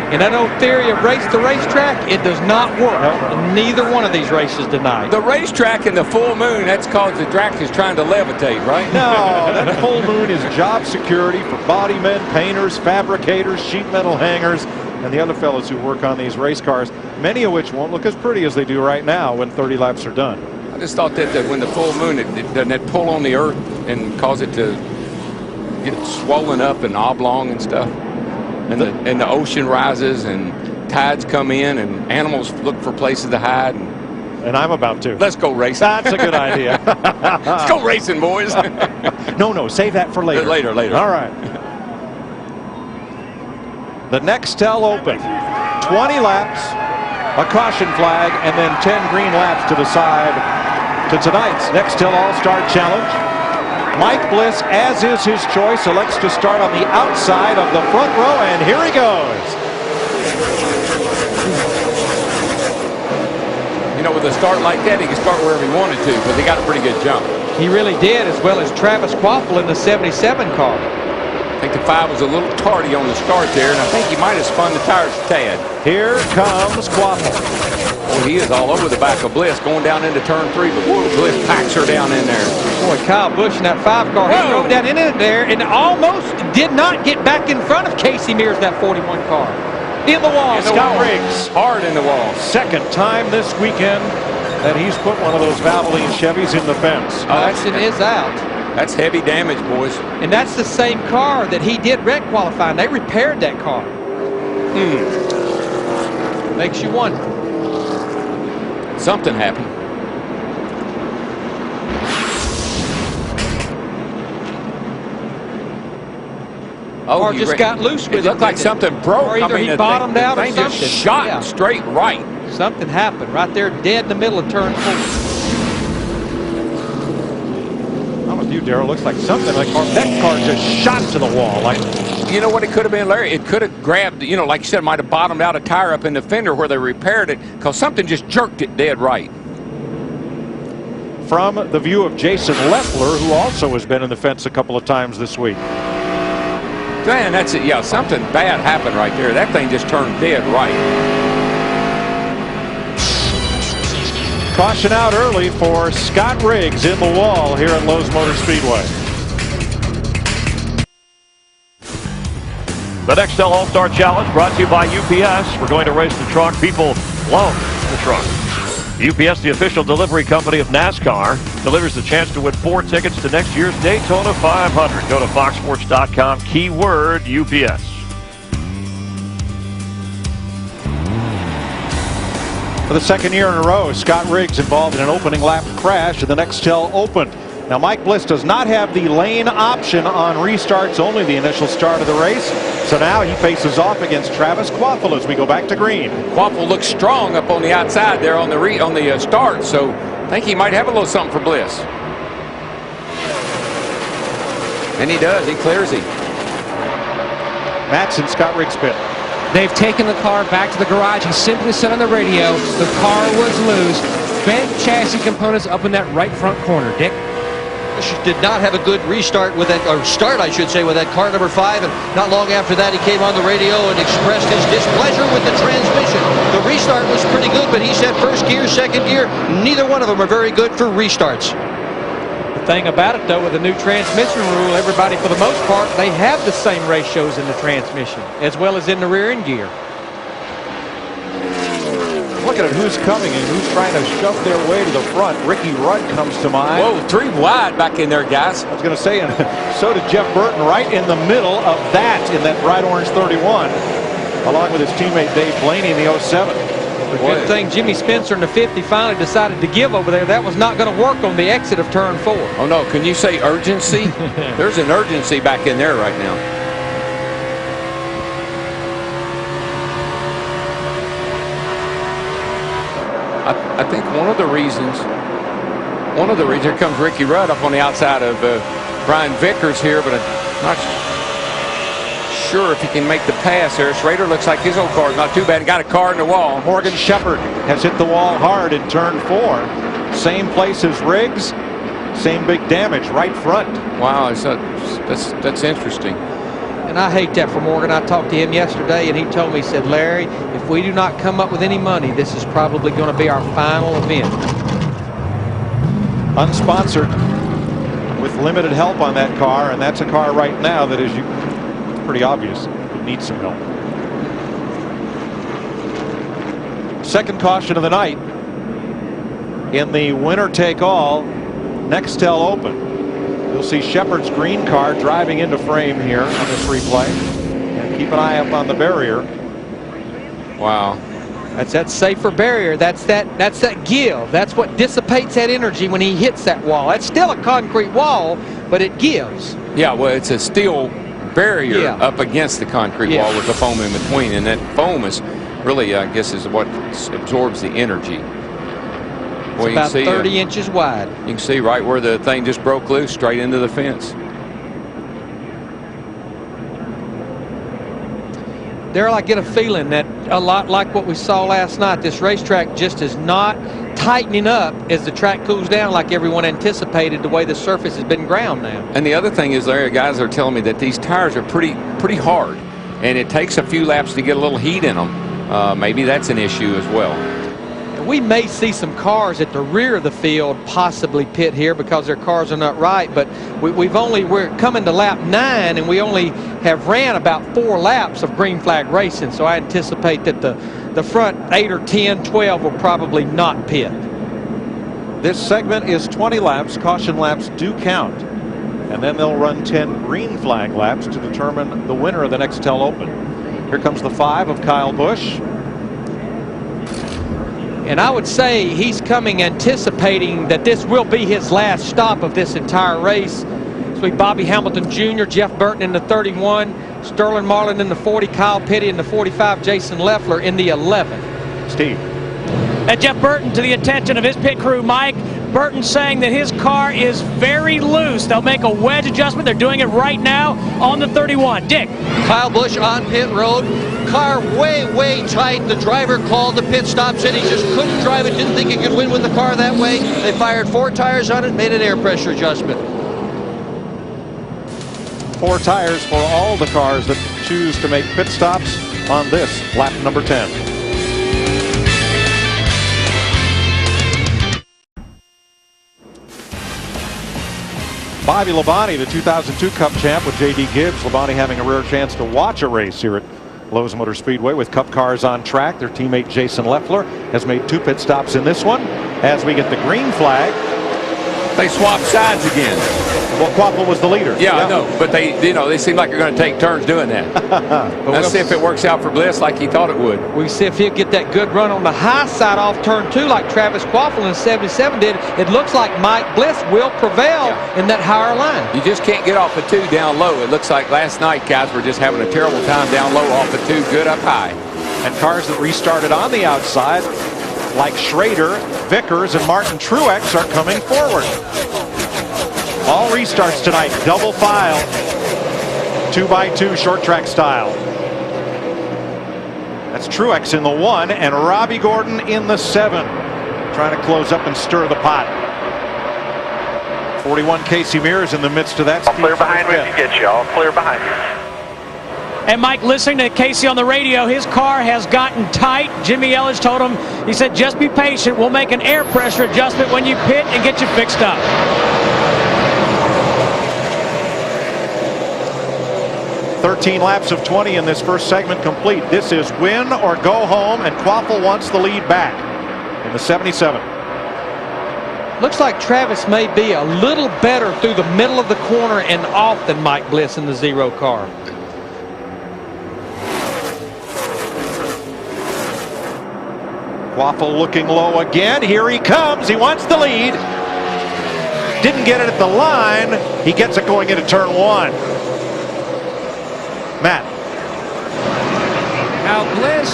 And that old theory of race the racetrack, it does not work. Nope. Neither one of these races tonight. The racetrack and the full moon, that's because the track is trying to levitate, right? No, that full moon is job security for body men, painters, fabricators, sheet metal hangers, and the other fellows who work on these race cars, many of which won't look as pretty as they do right now when 30 laps are done. I just thought that when the full moon, doesn't that pull on the earth and cause it to get swollen up and oblong and stuff? And the ocean rises and tides come in and animals look for places to hide. And I'm about to. Let's go racing. That's a good idea. Let's go racing, boys. No, save that for later. Later. All right. The NEXTEL Open. 20 laps, a caution flag, and then 10 green laps to decide to tonight's NEXTEL All-Star Challenge. Mike Bliss, as is his choice, elects to start on the outside of the front row, and here he goes. You know, with a start like that, he can start wherever he wanted to, because he got a pretty good jump. He really did, as well as Travis Quaffle in the 77 car. I think the 5 was a little tardy on the start there, and I think he might have spun the tires a tad. Here comes Quaffle. Boy, he is all over the back of Bliss, going down into turn 3, but boy, Bliss packs her down in there. Boy, Kyle Busch in that 5 car, he drove down into there and almost did not get back in front of Casey Mears, that 41 car. In the wall. Scott Riggs. Hard in the wall. Second time this weekend that he's put one of those Valvoline Chevys in the fence. Caution is out. That's heavy damage, boys. And that's the same car that he did wreck qualifying. They repaired that car. Makes you wonder. Something happened. Oh, or just got loose with it. It looked like something broke. Or either he bottomed out or something. Just shot straight right. Something happened right there, dead in the middle of turn 4. I'm with you, Darrell. Looks like something like that car just shot to the wall. Like, you know what it could have been, Larry? It could have grabbed, you know, like you said, might have bottomed out a tire up in the fender where they repaired it, because something just jerked it dead right. From the view of Jason Leffler, who also has been in the fence a couple of times this week. Man, that's it. Yeah, something bad happened right there. That thing just turned dead right. Caution out early for Scott Riggs in the wall here at Lowe's Motor Speedway. The NEXTEL All-Star Challenge brought to you by UPS. We're going to race the truck. People love the truck. UPS, the official delivery company of NASCAR, delivers the chance to win 4 tickets to next year's Daytona 500. Go to foxsports.com, keyword UPS. For the second year in a row, Scott Riggs involved in an opening lap crash in the NEXTEL Open. Now, Mike Bliss does not have the lane option on restarts, only the initial start of the race. So now he faces off against Travis Quaffle as we go back to green. Quaffle looks strong up on the outside there on the start, so I think he might have a little something for Bliss. And he does. He clears him. Matt's in Scott Riggs' pit. They've taken the car back to the garage. He simply said on the radio the car was loose. Bent chassis components up in that right front corner. Dick? Did not have a good restart with that, or start I should say, with that car number 5, and not long after that he came on the radio and expressed his displeasure with the transmission. The restart was pretty good, but he said first gear, second gear, neither one of them are very good for restarts. thing about it, though, with the new transmission rule, everybody, for the most part, they have the same ratios in the transmission as well as in the rear end gear. Looking at who's coming and who's trying to shove their way to the front. Ricky Rudd comes to mind. Whoa, 3 wide back in there, guys. I was going to say, and so did Jeff Burton right in the middle of that in that bright orange 31, along with his teammate Dave Blaney in the 07. The good thing Jimmy Spencer in the 50 finally decided to give over there. That was not going to work on the exit of turn 4. Oh, no. Can you say urgency? There's an urgency back in there right now. I think one of the reasons, here comes Ricky Rudd up on the outside of Brian Vickers here, but I'm not sure if he can make the pass there. Schrader looks like his old car's not too bad. Got a car in the wall. Morgan Shepherd has hit the wall hard in turn 4. Same place as Riggs, same big damage right front. Wow, that's interesting. And I hate that for Morgan. I talked to him yesterday, and he told me, he said, Larry, if we do not come up with any money, this is probably going to be our final event. Unsponsored with limited help on that car, and that's a car right now that is pretty obvious it needs some help. Second caution of the night in the winner-take-all Nextel Open. You'll see Shepherd's green car driving into frame here on this replay. And keep an eye up on the barrier. Wow. That's that safer barrier. That's that give. That's what dissipates that energy when he hits that wall. That's still a concrete wall, but it gives. Yeah, well, it's a steel barrier up against the concrete wall with the foam in between. And that foam is really, I guess, is what absorbs the energy. Well, it's about 30 inches wide. You can see right where the thing just broke loose, straight into the fence. Daryl, I get a feeling that a lot like what we saw last night, this racetrack just is not tightening up as the track cools down like everyone anticipated, the way the surface has been ground now. And the other thing is, Larry, guys are telling me that these tires are pretty hard, and it takes a few laps to get a little heat in them. Maybe that's an issue as well. We may see some cars at the rear of the field possibly pit here because their cars are not right, but we're coming to lap 9 and we only have ran about 4 laps of green flag racing, so I anticipate that the front 8 or 10, 12 will probably not pit. This segment is 20 laps. Caution laps do count, and then they'll run 10 green flag laps to determine the winner of the Nextel Open. Here comes the 5 of Kyle Busch. And I would say he's coming anticipating that this will be his last stop of this entire race. So we Bobby Hamilton Jr., Jeff Burton in the 31, Sterling Marlin in the 40, Kyle Petty in the 45, Jason Leffler in the 11. Steve. And Jeff Burton, to the attention of his pit crew, Mike, Burton saying that his car is very loose. They'll make a wedge adjustment. They're doing it right now on the 31. Dick. Kyle Busch on pit road. Car way tight. The driver called the pit stop, said he just couldn't drive it, didn't think he could win with the car that way. They fired 4 tires on it, made an air pressure adjustment. 4 tires for all the cars that choose to make pit stops on this lap number 10. Bobby Labonte, the 2002 Cup champ with J.D. Gibbs. Labonte having a rare chance to watch a race here at Lowe's Motor Speedway with Cup cars on track. Their teammate Jason Leffler has made 2 pit stops in this one. As we get the green flag, they swap sides again. Well, Quapple was the leader. Yeah, I know, but they seem like they're going to take turns doing that. Let's see if it works out for Bliss like he thought it would. We see if he'll get that good run on the high side off turn 2 like Travis Quapple in 77 did. It looks like Mike Bliss will prevail in that higher line. You just can't get off the 2 down low. It looks like last night guys were just having a terrible time down low off the 2, good up high. And cars that restarted on the outside, like Schrader, Vickers, and Martin Truex, are coming forward. All restarts tonight, double file, 2x2 short track style. That's Truex in the 1 and Robbie Gordon in the 7. Trying to close up and stir the pot. 41 Casey Mears in the midst of that. All clear behind me if you get you. All clear behind you. And Mike, listening to Casey on the radio, his car has gotten tight. Jimmy Ellis told him, he said, just be patient. We'll make an air pressure adjustment when you pit and get you fixed up. 14 laps of 20 in this first segment complete. This is win or go home, and Quaffle wants the lead back in the 77. Looks like Travis may be a little better through the middle of the corner and off than Mike Bliss in the 0 car. Quaffle looking low again. Here he comes. He wants the lead. Didn't get it at the line. He gets it going into turn 1. Matt. Now Bliss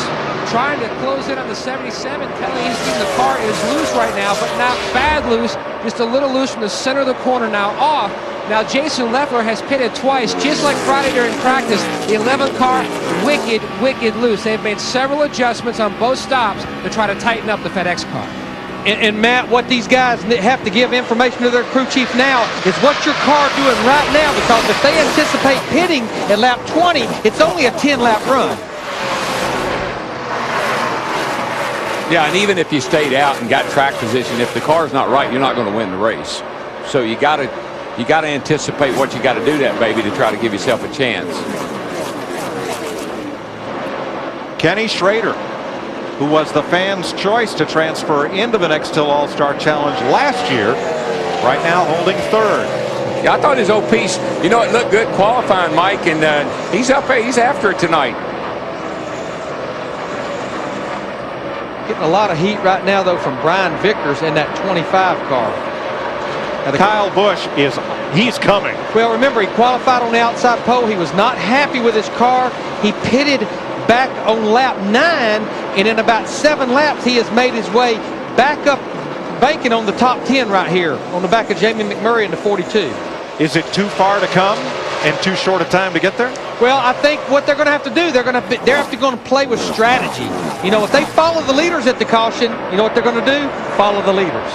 trying to close in on the 77. Kelly Easton, the car is loose right now, but not bad loose. Just a little loose from the center of the corner, now off. Now Jason Leffler has pitted twice, just like Friday during practice. The 11th car, wicked loose. They've made several adjustments on both stops to try to tighten up the FedEx car. And Matt, what these guys have to give information to their crew chief now is what's your car doing right now, because if they anticipate pitting at lap 20, it's only a 10-lap run. Yeah, and even if you stayed out and got track position, if the car's not right, you're not going to win the race. So you got to anticipate what you got to do that baby to try to give yourself a chance. Kenny Schrader, who was the fans' choice to transfer into the Nextel All-Star Challenge last year, right now holding 3rd. Yeah, I thought his old piece, you know, it looked good qualifying, Mike, and he's after it tonight. Getting a lot of heat right now, though, from Brian Vickers in that 25 car. Kyle Busch he's coming. Well, remember, he qualified on the outside pole. He was not happy with his car. He pitted back on lap 9, and in about 7 laps, he has made his way back up, banking on the top 10 right here on the back of Jamie McMurray in the 42. Is it too far to come and too short a time to get there? Well, I think what they're going to have to do, they're going to play with strategy. You know, if they follow the leaders at the caution, you know what they're going to do? Follow the leaders.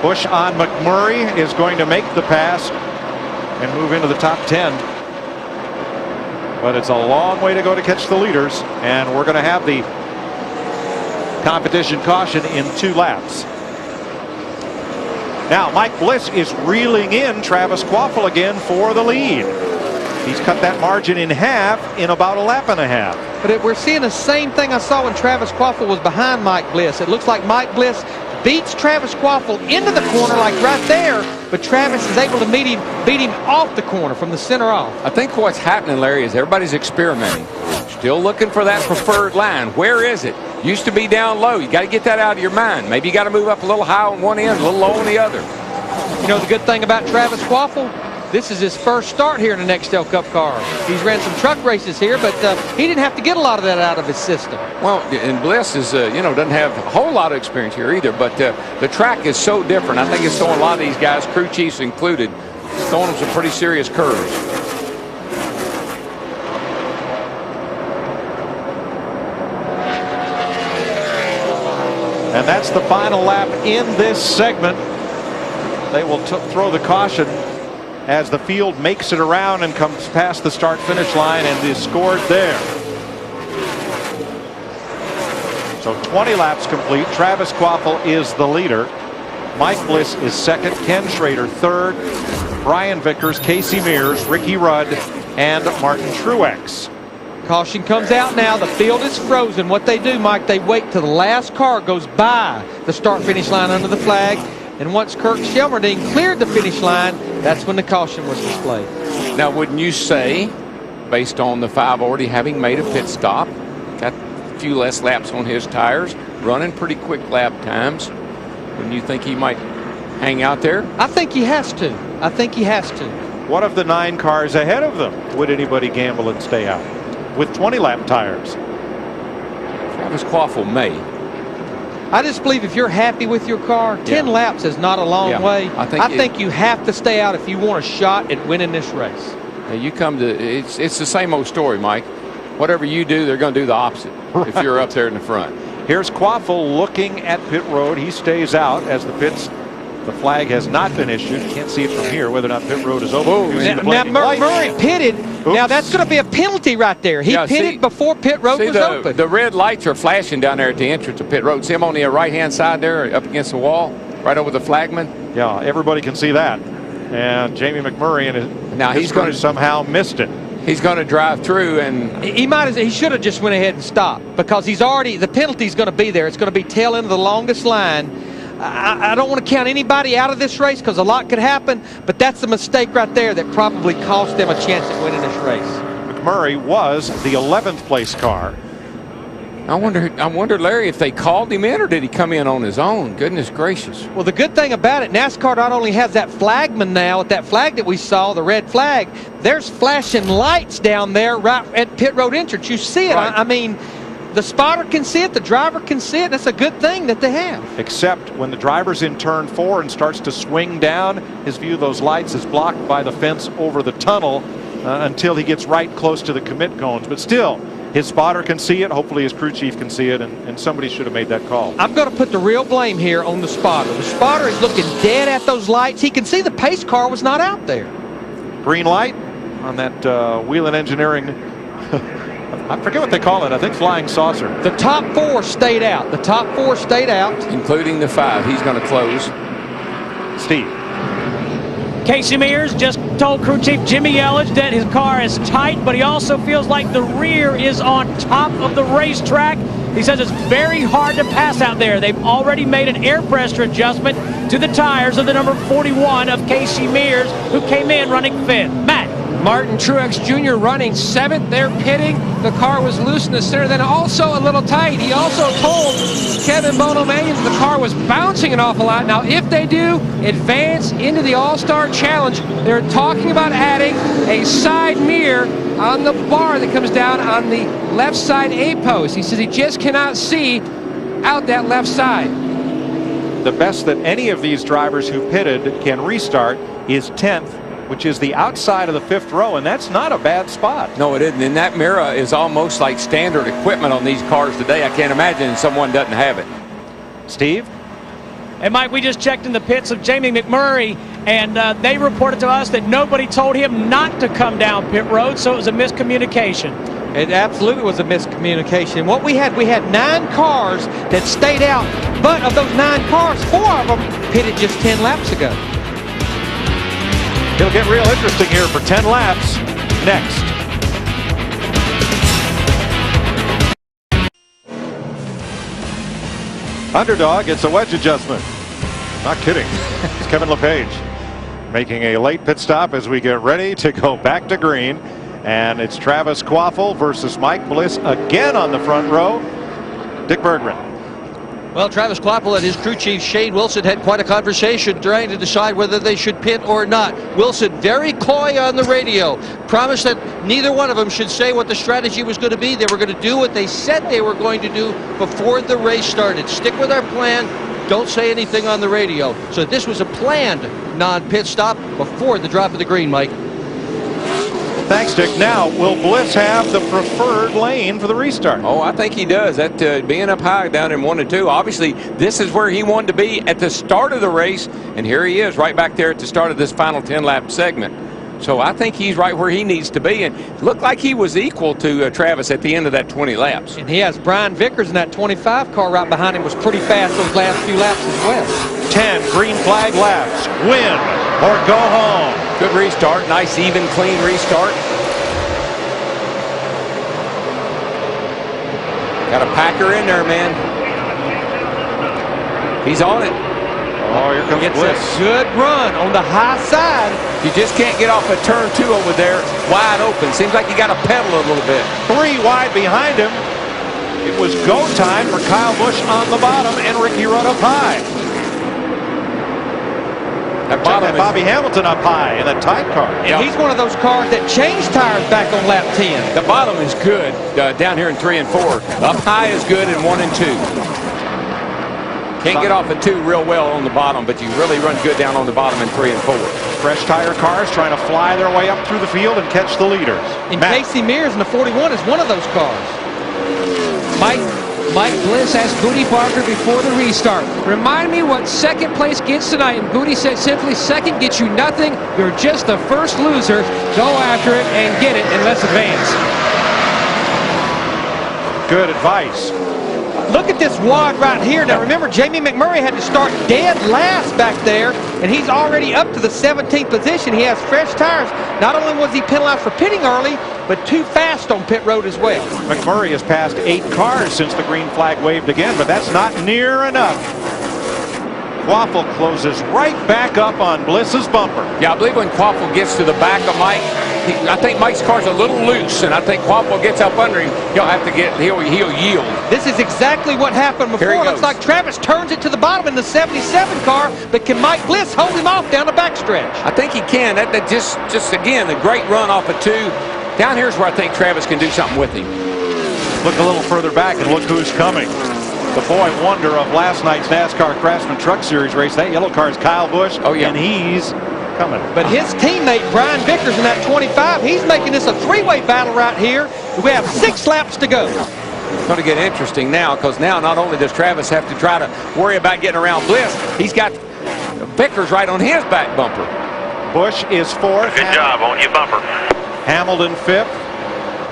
Busch on McMurray is going to make the pass and move into the top 10. But it's a long way to go to catch the leaders, and we're going to have the competition caution in 2 laps. Now Mike Bliss is reeling in Travis Quaffle again for the lead. He's cut that margin in half in about a lap and a half. But we're seeing the same thing I saw when Travis Quaffle was behind Mike Bliss. It looks like Mike Bliss beats Travis Quaffle into the corner, like right there, but Travis is able to beat him off the corner from the center off. I think what's happening, Larry, is everybody's experimenting. Still looking for that preferred line. Where is it? Used to be down low. You got to get that out of your mind. Maybe you got to move up a little high on one end, a little low on the other. You know the good thing about Travis Quaffle? This is his first start here in the Nextel Cup car. He's ran some truck races here, but he didn't have to get a lot of that out of his system. Well, and Bliss is, doesn't have a whole lot of experience here either, but the track is so different. I think it's throwing a lot of these guys, crew chiefs included, throwing them some pretty serious curves. And that's the final lap in this segment. They will throw the caution as the field makes it around and comes past the start-finish line and is scored there. So 20 laps complete. Travis Quaffle is the leader. Mike Bliss is second. Ken Schrader third. Brian Vickers, Casey Mears, Ricky Rudd, and Martin Truex. Caution comes out now. The field is frozen. What they do, Mike, they wait till the last car goes by the start-finish line under the flag. And once Kirk Shelmerdine cleared the finish line, that's when the caution was displayed. Now, wouldn't you say, based on the 5 already having made a pit stop, got a few less laps on his tires, running pretty quick lap times, wouldn't you think he might hang out there? I think he has to. I think he has to. What of the 9 cars ahead of them? Would anybody gamble and stay out with 20-lap tires? Travis Quaffle may. I just believe if you're happy with your car, 10 laps is not a long way. I think you have to stay out if you want a shot at winning this race. Now you come to it's the same old story, Mike. Whatever you do, they're going to do the opposite if you're up there in the front. Here's Quaffle looking at pit road. He stays out as the flag has not been issued. You can't see it from here whether or not pit road is open. Now Murray pitted. Oops. Now that's going to be a penalty right there. He pitted before pit road was open. The red lights are flashing down there at the entrance to pit road. See him on the right-hand side there up against the wall, right over the flagman? Yeah, everybody can see that. and Jamie McMurray and his crew somehow missed it. He's going to drive through, and he should have just went ahead and stopped, because the penalty's going to be there. It's going to be tail end of the longest line. I don't want to count anybody out of this race because a lot could happen, but that's the mistake right there that probably cost them a chance at winning this race. McMurray was the 11th place car. I wonder, Larry, if they called him in or did he come in on his own? Goodness gracious. Well, the good thing about it, NASCAR not only has that flagman now, with that flag that we saw, the red flag, there's flashing lights down there right at pit road entrance. You see it. Right. I mean, the spotter can see it, the driver can see it. That's a good thing that they have. Except when the driver's in turn 4 and starts to swing down, his view of those lights is blocked by the fence over the tunnel until he gets right close to the commit cones. But still, his spotter can see it. Hopefully his crew chief can see it, and somebody should have made that call. I'm going to put the real blame here on the spotter. The spotter is looking dead at those lights. He can see the pace car was not out there. Green light on that Whelen Engineering, I forget what they call it. I think flying saucer. The top 4 stayed out. The top 4 stayed out. Including the 5. He's going to close. Steve. Casey Mears just told crew chief Jimmy Elledge that his car is tight, but he also feels like the rear is on top of the racetrack. He says it's very hard to pass out there. They've already made an air pressure adjustment to the tires of the number 41 of Casey Mears, who came in running 5th. Matt. Martin Truex Jr. running 7th. They're pitting. The car was loose in the center, then also a little tight. He also told Kevin Bonomanian the car was bouncing an awful lot. Now, if they do advance into the All-Star Challenge, they're talking about adding a side mirror on the bar that comes down on the left side A-post. He says he just cannot see out that left side. The best that any of these drivers who pitted can restart is 10th, which is the outside of the 5th row, and that's not a bad spot. No, it isn't. And that mirror is almost like standard equipment on these cars today. I can't imagine someone doesn't have it. Steve? And Mike, we just checked in the pits of Jamie McMurray, and they reported to us that nobody told him not to come down pit road, so it was a miscommunication. It absolutely was a miscommunication. What we had 9 cars that stayed out, but of those 9 cars, 4 of them pitted just 10 laps ago. It'll get real interesting here for 10 laps next. Underdog gets a wedge adjustment. Not kidding. It's Kevin LePage making a late pit stop as we get ready to go back to green. And it's Travis Quaffle versus Mike Bliss again on the front row. Dick Berggren. Well, Travis Quaffle and his crew chief Shane Wilson had quite a conversation trying to decide whether they should pit or not. Wilson very coy on the radio, promised that neither one of them should say what the strategy was going to be. They were going to do what they said they were going to do before the race started. Stick with our plan. Don't say anything on the radio. So this was a planned non-pit stop before the drop of the green, Mike. Thanks, Dick. Now, will Bliss have the preferred lane for the restart? Oh, I think he does. That being up high down in 1 and 2, obviously this is where he wanted to be at the start of the race, and here he is right back there at the start of this final 10-lap segment. So I think he's right where he needs to be, and it looked like he was equal to Travis at the end of that 20 laps. And he has Brian Vickers in that 25 car right behind him, was pretty fast those last few laps as well. 10 green flag laps. Win or go home. Good restart. Nice, even, clean restart. Got a packer in there, man. He's on it. Oh, here comes Bliss. It's a good run on the high side. You just can't get off of turn 2 over there wide open. Seems like you got to pedal a little bit. 3 wide behind him. It was go time for Kyle Busch on the bottom and Ricky Rudd up high. That bottom Bobby Hamilton up high in a tight car. And he's one of those cars that changed tires back on lap 10. The bottom is good down here in 3 and 4. Up high is good in 1 and 2. Can't get off of 2 real well on the bottom, but you really run good down on the bottom in 3 and 4. Fresh tire cars trying to fly their way up through the field and catch the leaders. And Casey Mears in the 41 is one of those cars. Mike Bliss asked Booty Barker before the restart, remind me what second place gets tonight, and Booty said simply, second gets you nothing, you're just the first loser, go after it and get it, and let's advance. Good advice. Look at this wad right here. Now remember, Jamie McMurray had to start dead last back there, and he's already up to the 17th position. He has fresh tires. Not only was he penalized for pitting early, but too fast on pit road as well. McMurray has passed 8 cars since the green flag waved again, but that's not near enough. Quaffle closes right back up on Bliss's bumper. Yeah, I believe when Quaffle gets to the back of Mike, I think Mike's car's a little loose, and I think Quaffle gets up under him. He'll yield. This is exactly what happened before. It looks like Travis turns it to the bottom in the 77 car, but can Mike Bliss hold him off down the backstretch? I think he can. That just again, the great run off of 2. Down here's where I think Travis can do something with him. Look a little further back and look who's coming. The boy wonder of last night's NASCAR Craftsman Truck Series race. That yellow car is Kyle Busch, and he's coming. But his teammate, Brian Vickers, in that 25, he's making this a 3-way battle right here. We have 6 laps to go. It's going to get interesting now, because now not only does Travis have to try to worry about getting around Bliss, he's got Vickers right on his back bumper. Busch is 4th. Good job on your bumper. Hamilton 5th.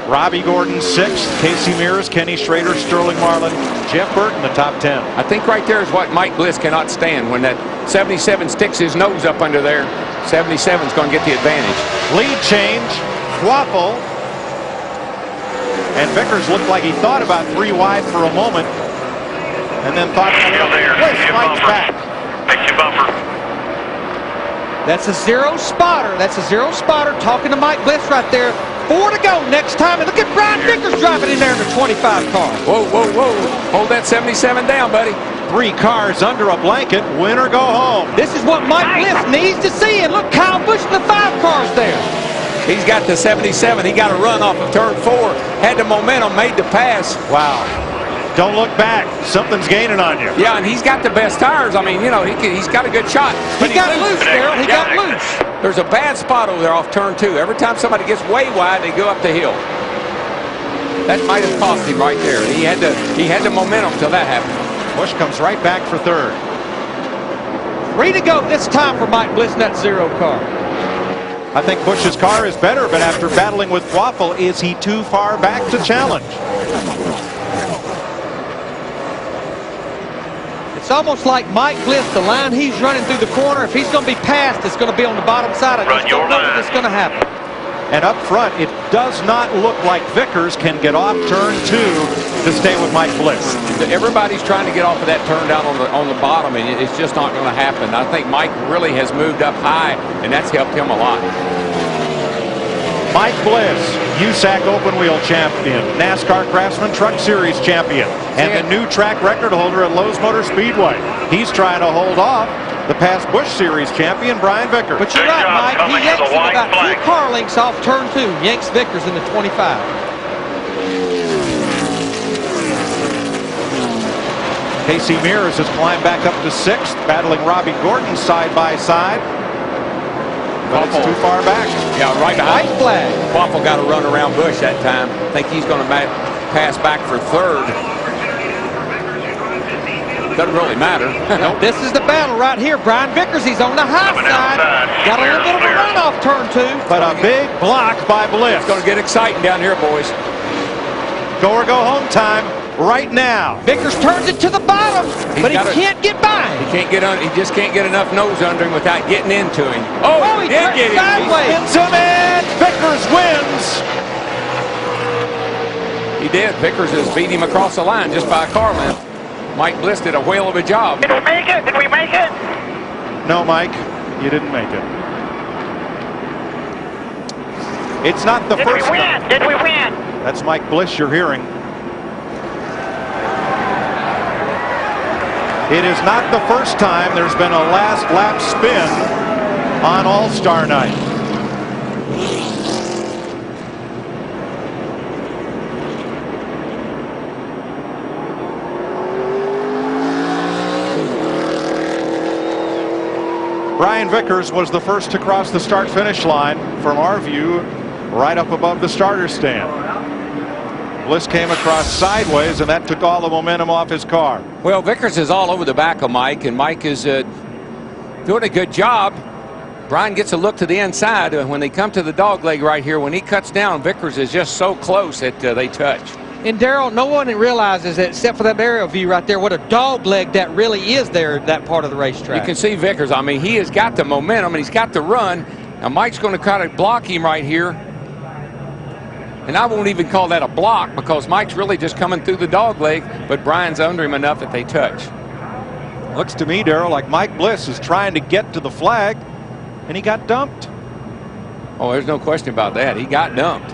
Robbie Gordon 6th, Casey Mears, Kenny Schrader, Sterling Marlin, Jeff Burton, the top 10. I think right there is what Mike Bliss cannot stand. When that 77 sticks his nose up under there, 77's going to get the advantage. Lead change, Quaffle. And Vickers looked like he thought about 3 wide for a moment. And then thought, Bliss, Mike's back. Fix your bumper. That's a 0 spotter. That's a 0 spotter talking to Mike Bliss right there. 4 to go next time. And look at Brian Vickers driving in there in the 25 car. Whoa, whoa, whoa. Hold that 77 down, buddy. 3 cars under a blanket. Win or go home. This is what Mike Bliss needs to see. And look, Kyle Busch in the 5 cars there. He's got the 77. He got a run off of turn 4. Had the momentum, made the pass. Wow. Don't look back. Something's gaining on you. Yeah, and he's got the best tires. I mean, you know, he's got a good shot. He got loose, Darrell. He got loose. There's a bad spot over there off turn 2. Every time somebody gets way wide, they go up the hill. That might have cost him right there. He had the momentum till that happened. Busch comes right back for 3rd. 3 to go this time for Mike Bliss in that 0 car. I think Busch's car is better, but after battling with Quaffle, is he too far back to challenge? It's almost like Mike Bliss, the line he's running through the corner, if he's going to be passed, it's going to be on the bottom side. I just don't know if it's going to happen. And up front, it does not look like Vickers can get off turn 2 to stay with Mike Bliss. Everybody's trying to get off of that turn down on the bottom, and it's just not going to happen. I think Mike really has moved up high, and that's helped him a lot. Mike Bliss, USAC Open Wheel champion, NASCAR Craftsman Truck Series champion, and the new track record holder at Lowe's Motor Speedway. He's trying to hold off the past Busch Series champion, Brian Vickers. But you're right, Mike. He yanks him about 2 car lengths off turn 2. Yanks Vickers in the 25. Casey Mears has climbed back up to 6th, battling Robbie Gordon side by side. But it's too far back. Yeah, right behind. White flag. Quaffle got to run around Busch that time. I think he's going to pass back for 3rd. Doesn't really matter. Nope. This is the battle right here. Brian Vickers, he's on the high side. Got a little bit of a run off turn 2. But a big block by Bliss. It's going to get exciting down here, boys. Go or go home time right now. Vickers turns it to the bottom, but he can't get by. He just can't get enough nose under him without getting into him. Oh, he did get him. sideways. He spins him in. Vickers wins. He did. Vickers has beat him across the line just by a car length. Mike Bliss did a whale of a job. Did we make it? Did we make it? No, Mike, you didn't make it. It's not the first time. Did we win? That's Mike Bliss you're hearing. It is not the first time there's been a last lap spin on All-Star Night. Brian Vickers was the first to cross the start-finish line from our view, right up above the starter stand. Bliss came across sideways, and that took all the momentum off his car. Well, Vickers is all over the back of Mike, and Mike is doing a good job. Brian gets a look to the inside. When they come to the dog leg right here, when he cuts down, Vickers is just so close that they touch. And Darrell, no one realizes that, except for that aerial view right there, what a dog leg that really is there, that part of the racetrack. You can see Vickers. I mean, he has got the momentum and he's got the run. Now Mike's going to kind of block him right here. And I won't even call that a block because Mike's really just coming through the dog leg, but Brian's under him enough that they touch. Looks to me, Darrell, like Mike Bliss is trying to get to the flag, and he got dumped. Oh, there's no question about that. He got dumped.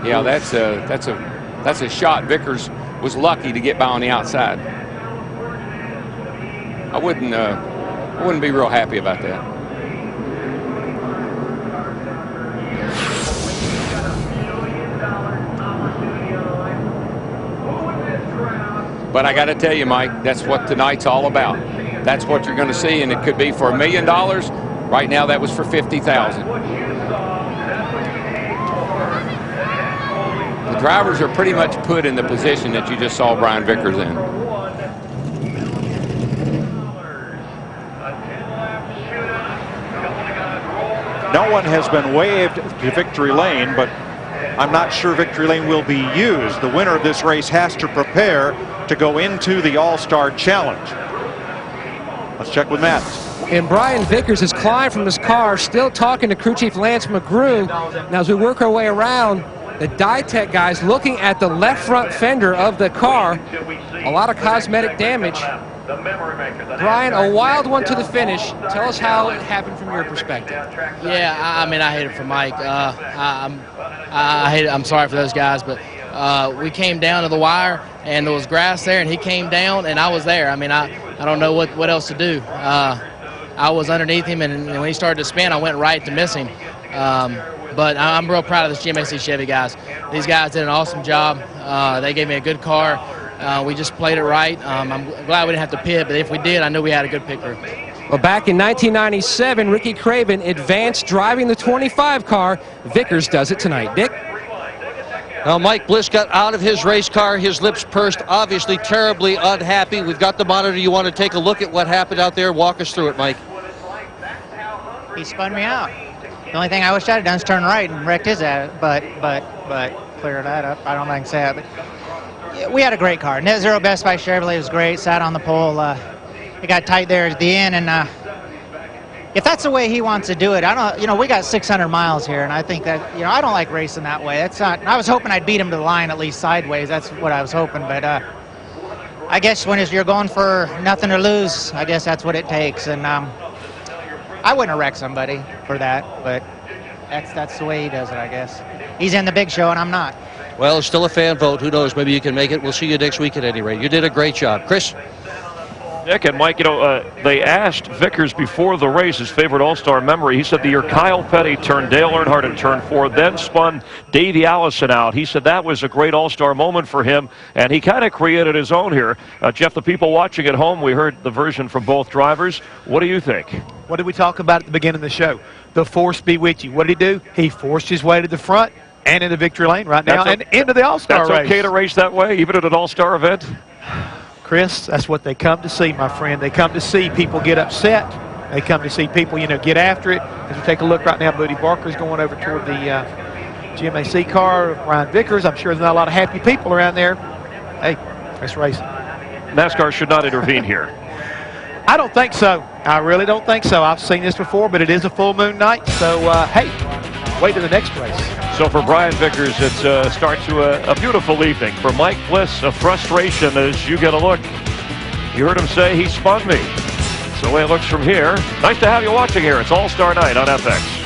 Yeah, that's a shot. Vickers was lucky to get by on the outside. I wouldn't be real happy about that. But I got to tell you, Mike, that's what tonight's all about. That's what you're going to see, and it could be for $1 million. Right now, that was for $50,000. The drivers are pretty much put in the position that you just saw Brian Vickers in. No one has been waived to victory lane, but I'm not sure victory lane will be used. The winner of this race has to prepare to go into the All-Star Challenge. Let's check with Matt. And Brian Vickers has climbed from his car, still talking to crew chief Lance McGrew. Now, as we work our way around, the Dytek guys looking at the left front fender of the car. A lot of cosmetic damage. Brian, a wild one to the finish. Tell us how it happened from your perspective. Yeah, I mean, I hate it for Mike. I hate it. I'm sorry for those guys, but we came down to the wire, and there was grass there, and he came down, and I was there. I mean, I don't know what else to do. I was underneath him, and when he started to spin, I went right to miss him. But I'm real proud of this GMC Chevy guys. These guys did an awesome job. They gave me a good car. We just played it right. I'm glad we didn't have to pit, but if we did, I knew we had a good pit crew. Well, back in 1997, Ricky Craven advanced driving the 25 car. Vickers does it tonight. Dick? Now, Mike Bliss got out of his race car, his lips pursed, obviously terribly unhappy. We've got the monitor. You want to take a look at what happened out there? Walk us through it, Mike. He spun me out. The only thing I wish I'd have done is turn right and wrecked his ass, but clear that up. I don't know if I can say that, but yeah, we had a great car. Net Zero Best by Chevrolet was great. Sat on the pole. It got tight there at the end, and if that's the way he wants to do it, I don't. You know, we got 600 miles here, and I think that I don't like racing that way. That's not. I was hoping I'd beat him to the line at least sideways. That's what I was hoping, but I guess when you're going for nothing to lose, I guess that's what it takes, and I wouldn't have wrecked somebody for that, but that's the way he does it, I guess. He's in the big show, and I'm not. Well, it's still a fan vote. Who knows? Maybe you can make it. We'll see you next week at any rate. You did a great job. Chris? Nick and Mike, they asked Vickers before the race his favorite All-Star memory. He said the year Kyle Petty turned Dale Earnhardt in turn 4, then spun Davey Allison out. He said that was a great All-Star moment for him, and he kind of created his own here. Jeff, the people watching at home, we heard the version from both drivers. What do you think? What did we talk about at the beginning of the show? The force be with you. What did he do? He forced his way to the front and into victory lane right now and into the All-Star race. That's okay to race that way, even at an All-Star event? Chris, that's what they come to see, my friend. They come to see people get upset. They come to see people, get after it. As we take a look right now, Buddy Barker's going over toward the GMAC car. Brian Vickers, I'm sure there's not a lot of happy people around there. Hey, let's race it. NASCAR should not intervene here. I don't think so. I really don't think so. I've seen this before, but it is a full moon night. So, hey, wait to the next race. So for Brian Vickers, it starts to a beautiful evening. For Mike Bliss, a frustration as you get a look. You heard him say he spun me. It's the way it looks from here. Nice to have you watching here. It's All-Star Night on FX.